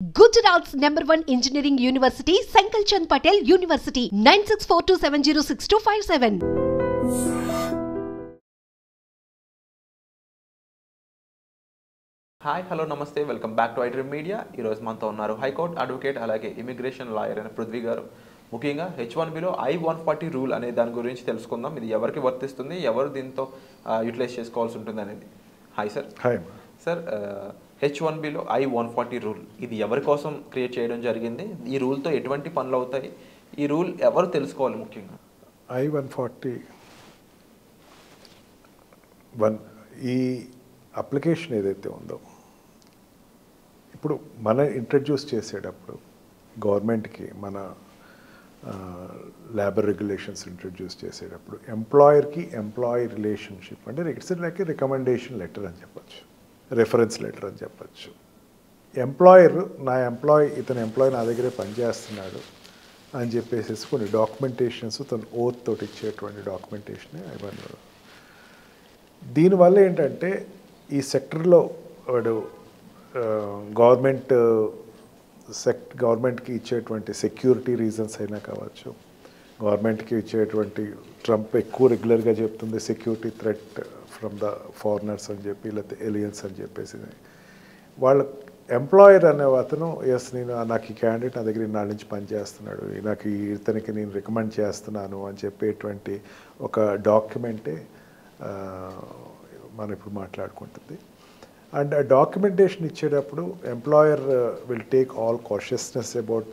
Gujarat's #1 engineering university, Sankalchand Patel University, 9642706257. Hi hello నమస్తే welcome back to iDream media. ఈరోజు మనతో ఉన్నారు high court advocate అలాగే ఇమిగ్రేషన్ లాయర్ అయిన పృథ్వీ గారు. ముఖ్యంగా H1Bలో I-140 రూల్ అనే దాని గురించి తెలుసుకుందాం. ఇది ఎవరికి వర్తిస్తుంది, ఎవరు దీంతో యూటిలైజ్ చేసుకోవాల్సి ఉంటుంది అనేది. Hi sir. హాయ్ సార్, H1Bలో I-140 రూల్ ఇది ఎవరి కోసం క్రియేట్ చేయడం జరిగింది? ఈ రూల్తో ఎటువంటి పనులు అవుతాయి? ఈ రూల్ ఎవరు తెలుసుకోవాలి ముఖ్యంగా? I-140 ఈ అప్లికేషన్ ఏదైతే ఉందో ఇప్పుడు మనం ఇంట్రడ్యూస్ చేసేటప్పుడు గవర్నమెంట్కి మన లేబర్ రెగ్యులేషన్స్ ఇంట్రడ్యూస్ చేసేటప్పుడు ఎంప్లాయర్కి ఎంప్లాయీ రిలేషన్షిప్ అంటే ఇట్స్ లైక్ రికమెండేషన్ లెటర్ అని చెప్పచ్చు, రెఫరెన్స్ లెటర్ అని చెప్పచ్చు. ఎంప్లాయర్ ఇతని ఎంప్లాయీ నా దగ్గరే పనిచేస్తున్నాడు అని చెప్పేసి కొన్ని డాక్యుమెంటేషన్స్ తను ఓత్ తోటి ఇచ్చేటువంటి డాక్యుమెంటేషనే I-140. దీనివల్ల ఏంటంటే ఈ సెక్టర్లో వాడు గవర్నమెంట్కి ఇచ్చేటువంటి సెక్యూరిటీ రీజన్స్ అయినా కావచ్చు, గవర్నమెంట్కి ఇచ్చేటువంటి ట్రంప్ ఎక్కువ రెగ్యులర్గా చెప్తుంది security threat from the foreigners అని చెప్పి, లేకపోతే ఎలియన్స్ అని చెప్పేసి వాళ్ళ ఎంప్లాయర్ అనే అతను నాకు ఈ క్యాండిడేట్ నా దగ్గర నాళ్ళ నుంచి పనిచేస్తున్నాడు, నాకు ఇతనికి నేను రికమెండ్ చేస్తున్నాను అని చెప్పేటువంటి ఒక డాక్యుమెంటే మనం ఇప్పుడు మాట్లాడుకుంటుంది. అండ్ ఆ డాక్యుమెంటేషన్ ఇచ్చేటప్పుడు employer will take all కాషియస్నెస్ about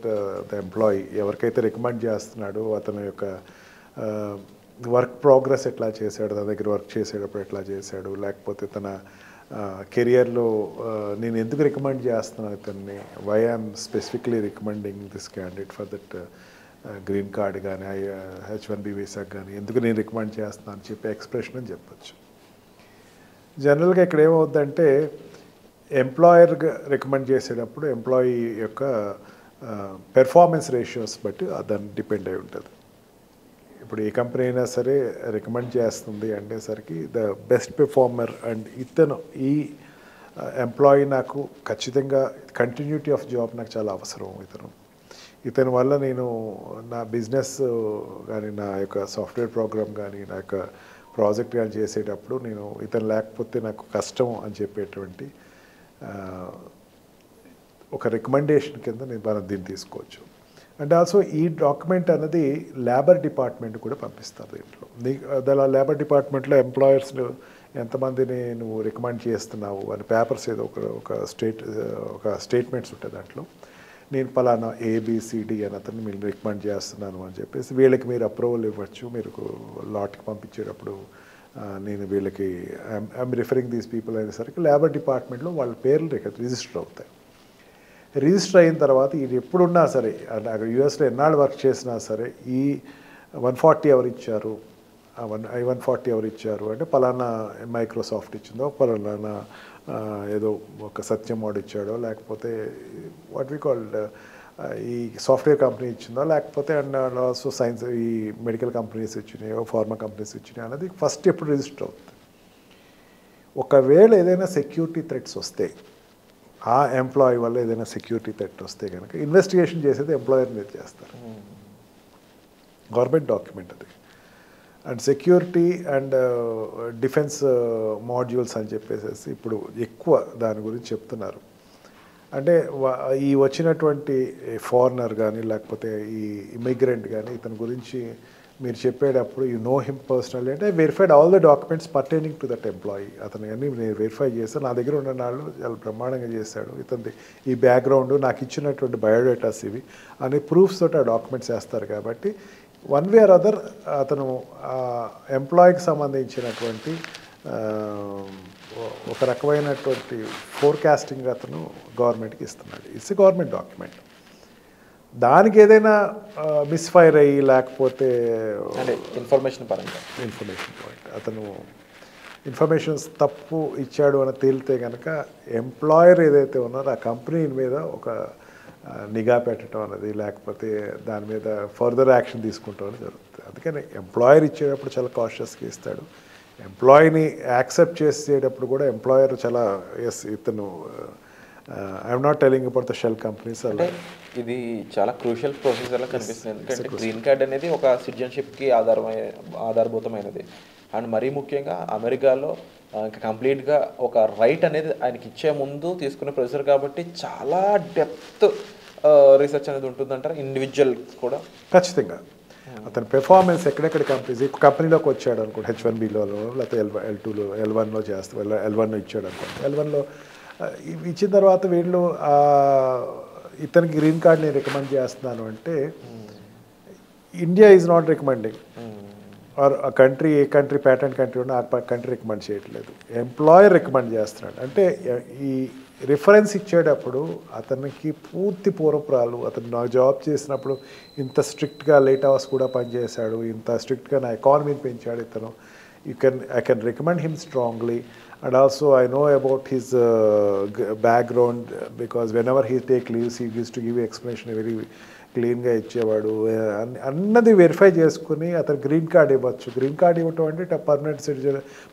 the employee. ఎవరికైతే రికమెండ్ చేస్తున్నాడో అతని యొక్క వర్క్ ప్రోగ్రెస్ ఎట్లా చేశాడు, తన దగ్గర వర్క్ చేసేటప్పుడు ఎట్లా చేశాడు, లేకపోతే తన కెరియర్లో నేను ఎందుకు రికమెండ్ చేస్తున్నాను ఇతన్ని, why I'm specifically recommending this candidate for that green card కానీ H1B వీసాకి కానీ ఎందుకు నేను రికమెండ్ చేస్తున్నాను అని చెప్పి ఎక్స్ప్రెషన్ అని చెప్పచ్చు. జనరల్గా ఇక్కడ ఏమవుద్దంటే ఎంప్లాయర్ రికమెండ్ చేసేటప్పుడు ఎంప్లాయీ యొక్క పెర్ఫార్మెన్స్ రేషియోస్ బట్టి దాన్ని డిపెండ్ అయి ఉంటుంది. ఇప్పుడు ఏ కంపెనీ అయినా సరే రికమెండ్ చేస్తుంది అనేసరికి ద బెస్ట్ పెర్ఫార్మర్ అండ్ ఈ ఎంప్లాయీ నాకు ఖచ్చితంగా కంటిన్యూటీ ఆఫ్ జాబ్ నాకు చాలా అవసరం. ఇతని వల్ల నేను నా బిజినెస్ కానీ, నా యొక్క సాఫ్ట్వేర్ ప్రోగ్రామ్ కానీ, నా యొక్క ప్రాజెక్ట్ కానీ చేసేటప్పుడు నేను ఇతను లేకపోతే నాకు కష్టం అని చెప్పేటువంటి ఒక రికమెండేషన్ కింద మనం దీన్ని తీసుకోవచ్చు. అండ్ ఆల్సో ఈ డాక్యుమెంట్ అనేది లేబర్ డిపార్ట్మెంట్ కూడా పంపిస్తారు. దీంట్లో అలా లేబర్ డిపార్ట్మెంట్లో ఎంప్లాయర్స్ ఎంతమందిని నువ్వు రికమెండ్ చేస్తున్నావు అని పేపర్స్ ఏదో ఒక స్టేట్మెంట్స్ ఉంటాయి. దాంట్లో నేను పలానా ABCD అని అతన్ని మీరు రికమెండ్ చేస్తున్నాను అని చెప్పేసి వీళ్ళకి మీరు అప్రూవల్ ఇవ్వచ్చు. మీరు లాట్కి పంపించేటప్పుడు నేను వీళ్ళకి ఐఎమ్ రిఫరింగ్ దీస్ పీపుల్ అనేసరికి లేబర్ డిపార్ట్మెంట్లో వాళ్ళ పేర్లు రిజిస్టర్ అవుతాయి. రిజిస్టర్ అయిన తర్వాత ఇది ఎప్పుడున్నా సరే, అక్కడ యూఎస్లో ఎన్నాళ్ళు వర్క్ చేసినా సరే ఈ 140 ఎవరు ఇచ్చారు, I-140 ఎవరు ఇచ్చారు అంటే పలానా మైక్రోసాఫ్ట్ ఇచ్చిందో, పలానా ఏదో ఒక సత్యం వాడు ఇచ్చాడో, లేకపోతే వాట్ వి కాల్డ్ ఈ సాఫ్ట్వేర్ కంపెనీ ఇచ్చిందో, లేకపోతే అండ్ ఆల్సో సైన్స్ ఈ మెడికల్ కంపెనీస్ ఇచ్చినాయో, ఫార్మా కంపెనీస్ ఇచ్చినాయో అనేది ఫస్ట్ ఎప్పుడు రిజిస్టర్ అవుతుంది. ఒకవేళ ఏదైనా సెక్యూరిటీ థ్రెట్స్ వస్తే, ఆ ఎంప్లాయీ వల్ల ఏదైనా సెక్యూరిటీ థ్రెట్ వస్తే కనుక ఇన్వెస్టిగేషన్ చేసేది ఎంప్లాయర్ మీద చేస్తారు. గవర్నమెంట్ డాక్యుమెంట్ అది. And security and defence modules అని చెప్పేసి ఇప్పుడు ఎక్కువ దాని గురించి చెప్తున్నారు. అంటే ఈ వచ్చినటువంటి ఫారినర్ కానీ, లేకపోతే ఈ ఇమిగ్రెంట్ కానీ ఇతని గురించి మీరు చెప్పేటప్పుడు యూ నో హిమ్ పర్సనల్లీ అంటే verified all the documents pertaining to that employee. అతను అన్నీ నేను వెరిఫై చేస్తాను, నా దగ్గర ఉన్న నాళ్ళు చాలా బ్రహ్మాండంగా చేశాడు, ఇతని ఈ బ్యాక్గ్రౌండ్ నాకు ఇచ్చినటువంటి బయోడేటాస్ ఇవి అనే ప్రూఫ్స్ తోటి ఆ డాక్యుమెంట్స్ వేస్తారు. కాబట్టి వన్ వే ఆర్ అదర్ అతను ఎంప్లాయీకి సంబంధించినటువంటి ఒక రకమైనటువంటి ఫోర్కాస్టింగ్ అతను గవర్నమెంట్కి ఇస్తున్నాడు. It's government document. దానికి ఏదైనా మిస్ఫైర్ అయ్యి లేకపోతే ఇన్ఫర్మేషన్ పాయింట్ అతను ఇన్ఫర్మేషన్స్ తప్పు ఇచ్చాడు అని తేలితే కనుక ఎంప్లాయర్ ఏదైతే ఉన్నారో ఆ కంపెనీ మీద ఒక నిఘా పెట్టడం అనేది, లేకపోతే దాని మీద ఫర్దర్ యాక్షన్ తీసుకుంటాం అనేది జరుగుతుంది. అందుకని ఎంప్లాయర్ ఇచ్చేటప్పుడు చాలా కాషియస్గా ఇస్తాడు. ఎంప్లాయీని యాక్సెప్ట్ చేసేటప్పుడు కూడా ఎంప్లాయర్ చాలా ఇతను I'm not telling about the shell companies. అంటే ఇది చాలా క్రూషియల్ ప్రొసీజర్లా కనిపిస్తుంది, ఎందుకంటే గ్రీన్ కార్డ్ అనేది ఒక సిటిజన్షిప్కి ఆధారభూతమైనది. అండ్ మరీ ముఖ్యంగా అమెరికాలో ఇంకా కంప్లీట్గా ఒక రైట్ అనేది ఆయనకి ఇచ్చే ముందు తీసుకునే ప్రొసీజర్ కాబట్టి చాలా డెప్త్ రీసెర్చ్ అనేది ఉంటుందంటారు ఇండివిజువల్ కూడా. ఖచ్చితంగా అతని పెర్ఫార్మెన్స్ ఎక్కడెక్కడ కంపెనీలోకి వచ్చాడు అనుకోండి, H1Bలో లేకపోతే L2లో L1లో చేస్తా L1 ఇచ్చాడు అనుకోండి. L1లో ఇచ్చిన తర్వాత వీళ్ళు ఇతనికి గ్రీన్ కార్డ్ని రికమెండ్ చేస్తున్నాను అంటే India is not recommending, or a country pattern country ఉన్నా ఆ కంట్రీ రికమెండ్ చేయట్లేదు, ఎంప్లాయర్ రికమెండ్ చేస్తున్నాడు. అంటే ఈ రిఫరెన్స్ ఇచ్చేటప్పుడు అతనికి పూర్తి పూర్వపురాలు, అతను నాకు జాబ్ చేసినప్పుడు ఇంత స్ట్రిక్ట్గా లేట్ అవర్స్ కూడా పనిచేశాడు, ఇంత స్ట్రిక్ట్గా నా ఎకానమీని పెంచాడు ఇతను, I can recommend him strongly. And also I know about his background, because whenever he take leaves he used to give explanation very క్లీన్గా ఇచ్చేవాడు అన్నది వెరిఫై చేసుకుని అతను గ్రీన్ కార్డ్ ఇవ్వచ్చు. గ్రీన్ కార్డ్ ఇవ్వటం అంటే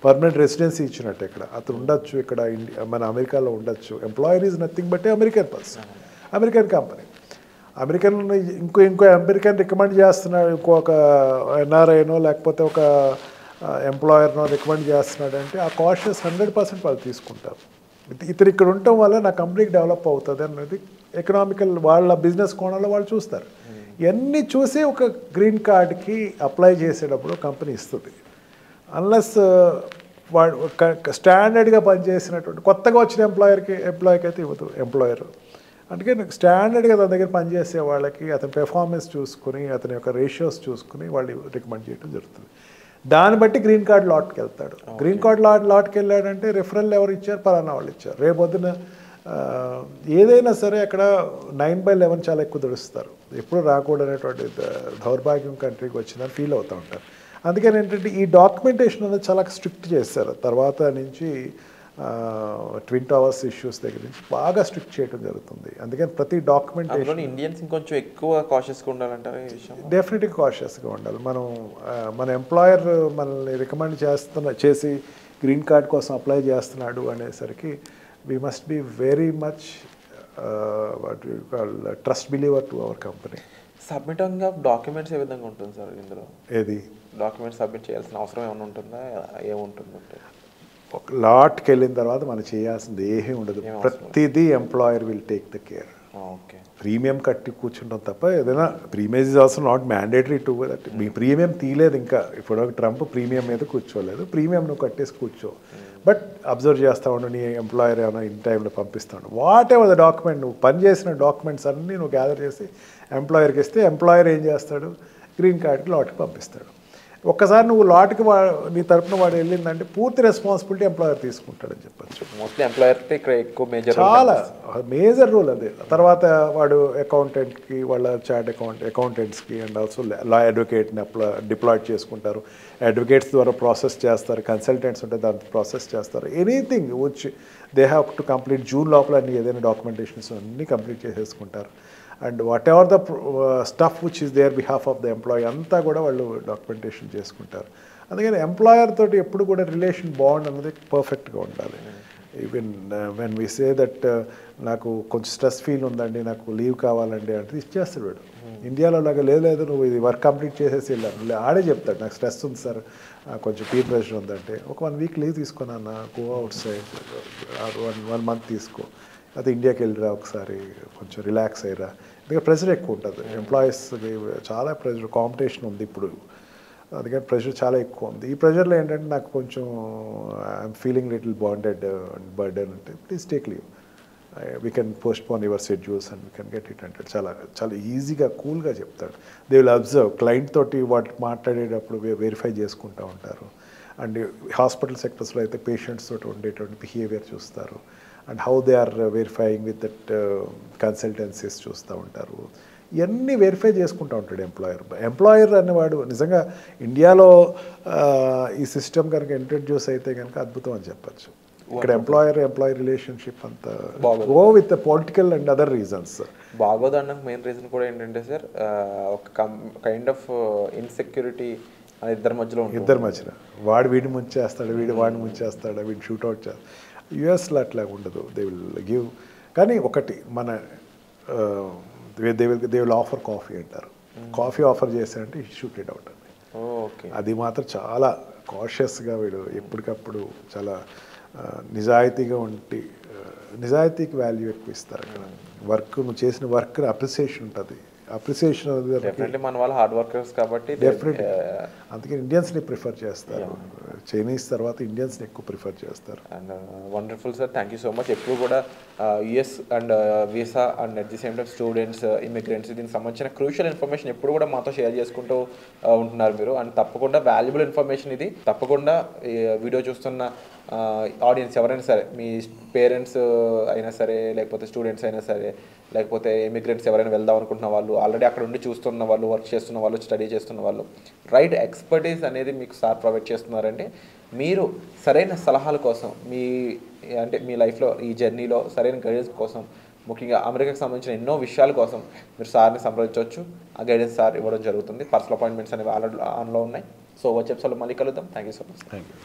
పర్మనెంట్ రెసిడెన్సీ ఇచ్చినట్టు. ఇక్కడ అతను ఉండొచ్చు, ఇక్కడ మన అమెరికాలో ఉండొచ్చు. Employer is nothing but American person, American company, American ఇంకో అమెరికన్ రికమెండ్ చేస్తున్నాడు, ఇంకొక ఎన్ఆర్ఐనో లేకపోతే ఒక ఎంప్లాయర్నో రికమెండ్ చేస్తున్నాడు అంటే ఆ కాషియస్ 100% వాళ్ళు తీసుకుంటారు. ఇతను ఇక్కడ ఉండటం వల్ల నా కంపెనీకి డెవలప్ అవుతుంది అన్నది ఎకనామికల్ వాళ్ళ బిజినెస్ కోణంలో వాళ్ళు చూస్తారు. ఇవన్నీ చూసి ఒక గ్రీన్ కార్డ్కి అప్లై చేసేటప్పుడు కంపెనీ ఇస్తుంది. అన్లెస్ వాడు స్టాండర్డ్గా పనిచేసినటువంటి కొత్తగా వచ్చిన ఎంప్లాయీకి అయితే ఇవ్వదు ఎంప్లాయర్. అందుకే స్టాండర్డ్గా తన దగ్గర పనిచేసే వాళ్ళకి అతని పెర్ఫార్మెన్స్ చూసుకుని అతని యొక్క రేషియోస్ చూసుకుని వాళ్ళు రికమెండ్ చేయడం జరుగుతుంది. దాన్ని బట్టి గ్రీన్ కార్డ్ లాట్కి వెళ్తాడు. గ్రీన్ కార్డ్ లాట్కి వెళ్ళాడంటే రిఫరల్ ఎవరు ఇచ్చారు, పలానా వాళ్ళు ఇచ్చారు. రేపొద్దున ఏదైనా సరే అక్కడ 9/11 చాలా ఎక్కువ దుడుస్తారు. ఎప్పుడు రాకూడనేటువంటి దౌర్భాగ్యం కంట్రీకి వచ్చిందని ఫీల్ అవుతూ ఉంటారు. అందుకని ఏంటంటే ఈ డాక్యుమెంటేషన్ అనేది చాలా స్ట్రిక్ట్ చేస్తారు. తర్వాత నుంచి ట్విన్ టవర్స్ ఇష్యూస్ దగ్గర నుంచి బాగా స్ట్రిక్ట్ చేయడం జరుగుతుంది. అందుకని ప్రతి డాక్యుమెంటేషన్ ఇండియన్స్ ఇంకొంచెం ఎక్కువ కాషియస్గా ఉండాలంటారు. డెఫినెట్గా కాషియస్గా ఉండాలి. మన ఎంప్లాయర్ మనల్ని రికమెండ్ చేసి గ్రీన్ కార్డ్ కోసం అప్లై చేస్తున్నాడు అనేసరికి we must be very much what you call trust believer to our company. Submitting of documents ఏ విధంగా ఉంటుంది సార్ ఇందులో? ఏది డాక్యుమెంట్స్ సబ్మిట్ చేయాల్సిన అవసరం ఏమైనా ఉంటుందా, ఏముంటుందంటే? ఒక లాట్కి వెళ్ళిన తర్వాత మనం చేయాల్సింది ఏమీ ఉండదు. ప్రతిదీ employer will take the care. Okay, premium కట్టి కూర్చుంటాం తప్ప ఏదైనా premium is also not mandatory to that. Me premium తీయలేదు ఇంకా, ఇప్పుడు ట్రంప్ ప్రీమియం మీద కూర్చోలేదు, ప్రీమియం నువ్వు కట్టేసి కూర్చో. బట్ అబ్జర్వ్ చేస్తూ ఉండు, నీ ఎంప్లాయర్ ఏమైనా ఇన్ టైంలో పంపిస్తాడు. వాట్ ఎవర్ ద డాక్యుమెంట్, నువ్వు పనిచేసిన డాక్యుమెంట్స్ అన్నీ నువ్వు గ్యాదర్ చేసి ఎంప్లాయర్కి ఇస్తే ఎంప్లాయర్ ఏం చేస్తాడు, గ్రీన్ కార్డ్కి లాట్కి పంపిస్తాడు. ఒక్కసారి నువ్వు లాట్కి నీ తరపున వాడు వెళ్ళిందంటే పూర్తి రెస్పాన్సిబిలిటీ ఎంప్లాయర్ తీసుకుంటాడని చెప్పచ్చు. మోస్ట్లీ ఎంప్లాయర్ ఎక్కువ చాలా మేజర్ రూల్ అదే. తర్వాత వాడు అకౌంటెంట్కి, వాళ్ళ చార్ట్ అకౌంటెంట్స్కి అండ్ ఆల్సో లా అడ్వకేట్ని డిప్లాయ్ చేసుకుంటారు. అడ్వకేట్స్ ద్వారా ప్రాసెస్ చేస్తారు, కన్సల్టెంట్స్ ఉంటే దాంతో ప్రాసెస్ చేస్తారు. Anything which they have to complete June లోపల అన్ని ఏదైనా డాక్యుమెంటేషన్స్ అన్నీ కంప్లీట్ చేసేసుకుంటారు. And whatever the stuff which is their behalf of the employee అంతా కూడా వాళ్ళు డాక్యుమెంటేషన్ చేసుకుంటారు. అందుకని ఎంప్లాయర్ తోటి ఎప్పుడు కూడా రిలేషన్ బాండ్ అనేది పర్ఫెక్ట్గా ఉండాలి. Even when we say that నాకు కొంచెం స్ట్రెస్ ఫీల్ ఉందండి, నాకు లీవ్ కావాలండి అంటే ఇచ్చేస్తాడు వాడు. ఇండియాలో లాగా లేదు నువ్వు ఇది వర్క్ కంప్లీట్ చేసేసి వెళ్ళాను, ఆడే చెప్తాడు నాకు స్ట్రెస్ ఉంది సార్, కొంచెం పీర్ ప్రెషర్ ఉందంటే ఒక 1 వీక్ లీవ్ తీసుకున్నా, గో అవుట్ సైడ్ 1 మంత్ తీసుకో, అయితే ఇండియాకి వెళ్ళిరా ఒకసారి, కొంచెం రిలాక్స్ అయ్యిరా. ఎందుకంటే ప్రెషర్ ఎక్కువ ఉంటుంది ఎంప్లాయీస్కి, చాలా ప్రెషర్, కాంపిటీషన్ ఉంది ఇప్పుడు, అందుకని ప్రెషర్ చాలా ఎక్కువ ఉంది. ఈ ప్రెషర్లో ఏంటంటే నాకు కొంచెం I'm feeling little bonded and burden అంటే please take leave, we can postpone your schedules and we can get it అంటే చాలా ఈజీగా కూల్గా చెప్తాడు. దే విల్ అబ్జర్వ్, క్లయింట్ తోటి వాటి మాట్లాడేటప్పుడు వెరిఫై చేసుకుంటూ ఉంటారు. అండ్ హాస్పిటల్ సెక్టర్స్లో అయితే పేషెంట్స్ తోటి ఉండేటువంటి బిహేవియర్ చూస్తారు. And how they are verifying with that consultancies చూస్తూ ఉంటారు. ఇవన్నీ వెరిఫై చేసుకుంటూ ఉంటాడు ఎంప్లాయర్ అనేవాడు. నిజంగా ఇండియాలో ఈ సిస్టమ్ కనుక ఇంట్రడ్యూస్ అయితే కనుక అద్భుతం అని చెప్పచ్చు. ఇక్కడ ఎంప్లాయీ రిలేషన్షిప్ అంతా go with political and other reasons బాగోదు అనడానికి మెయిన్ రీజన్ కూడా ఏంటంటే సార్, ఒక కైండ్ ఆఫ్ ఇన్సెక్యూరిటీ ఇద్దరి మధ్యలో వాడు వీడిని ముంచేస్తాడు, వీడు వాడిని ముంచేస్తాడు, వీడు షూట్అవుట్ చేస్తాడు. యుఎస్లో అట్లా ఉండదు. దే విల్ గివ్ కానీ ఒకటి మన దే విల్ ఆఫర్ కాఫీ అంటారు. కాఫీ ఆఫర్ చేశారంటే షూట్ ఇట్ అవుట్ అండి. అది మాత్రం చాలా కాషియస్గా వీడు ఎప్పటికప్పుడు చాలా నిజాయితీగా ఉండి నిజాయితీకి వాల్యూ ఎక్కువ ఇస్తారు అక్కడ. వర్క్ నువ్వు చేసిన వర్క్ అప్రిసియేషన్ ఉంటుంది. అప్రిసియేషన్ డెఫినెట్లీ మన వాళ్ళు హార్డ్ వర్కర్స్ కాబట్టి డెఫినెట్లీ అందుకే ఇండియన్స్ని ప్రిఫర్ చేస్తారు. చైనీస్ తర్వాత ఇండియన్స్ని ఎక్కువ ప్రిఫర్ చేస్తారు. And wonderful sir, thank you so much. ఎప్పుడు కూడా US and visa and at the same time students, immigrants దీనికి సంబంధించిన క్రూషియల్ ఇన్ఫర్మేషన్ ఎప్పుడు కూడా మాతో షేర్ చేసుకుంటూ ఉంటున్నారు మీరు. అండ్ తప్పకుండా వాల్యుబుల్ ఇన్ఫర్మేషన్ ఇది. తప్పకుండా ఈ వీడియో చూస్తున్న ఆడియన్స్ ఎవరైనా సరే, మీ పేరెంట్స్ అయినా సరే, లేకపోతే స్టూడెంట్స్ అయినా సరే, లేకపోతే ఇమిగ్రెంట్స్ ఎవరైనా వెళ్దాం అనుకుంటున్న వాళ్ళు, ఆల్రెడీ అక్కడ ఉండి చూస్తున్న వాళ్ళు, వర్క్ చేస్తున్న వాళ్ళు, స్టడీ చేస్తున్న వాళ్ళు, రైట్ ఎక్స్పర్టీస్ అనేది మీకు సార్ ప్రొవైడ్ చేస్తున్నారంటే మీరు సరైన సలహాల కోసం మీ లైఫ్లో ఈ జర్నీలో సరైన గైడెన్స్ కోసం, ముఖ్యంగా అమెరికాకి సంబంధించిన ఎన్నో విషయాల కోసం మీరు సార్ని సంప్రదించవచ్చు. ఆ గైడెన్స్ సార్ ఇవ్వడం జరుగుతుంది. పర్సనల్ అపాయింట్మెంట్స్ అనేవి ఆన్లో ఉన్నాయి. సో వచ్చే ఎపిసోడ్లో మళ్ళీ కలుద్దాం. Thank you so much. Thank you.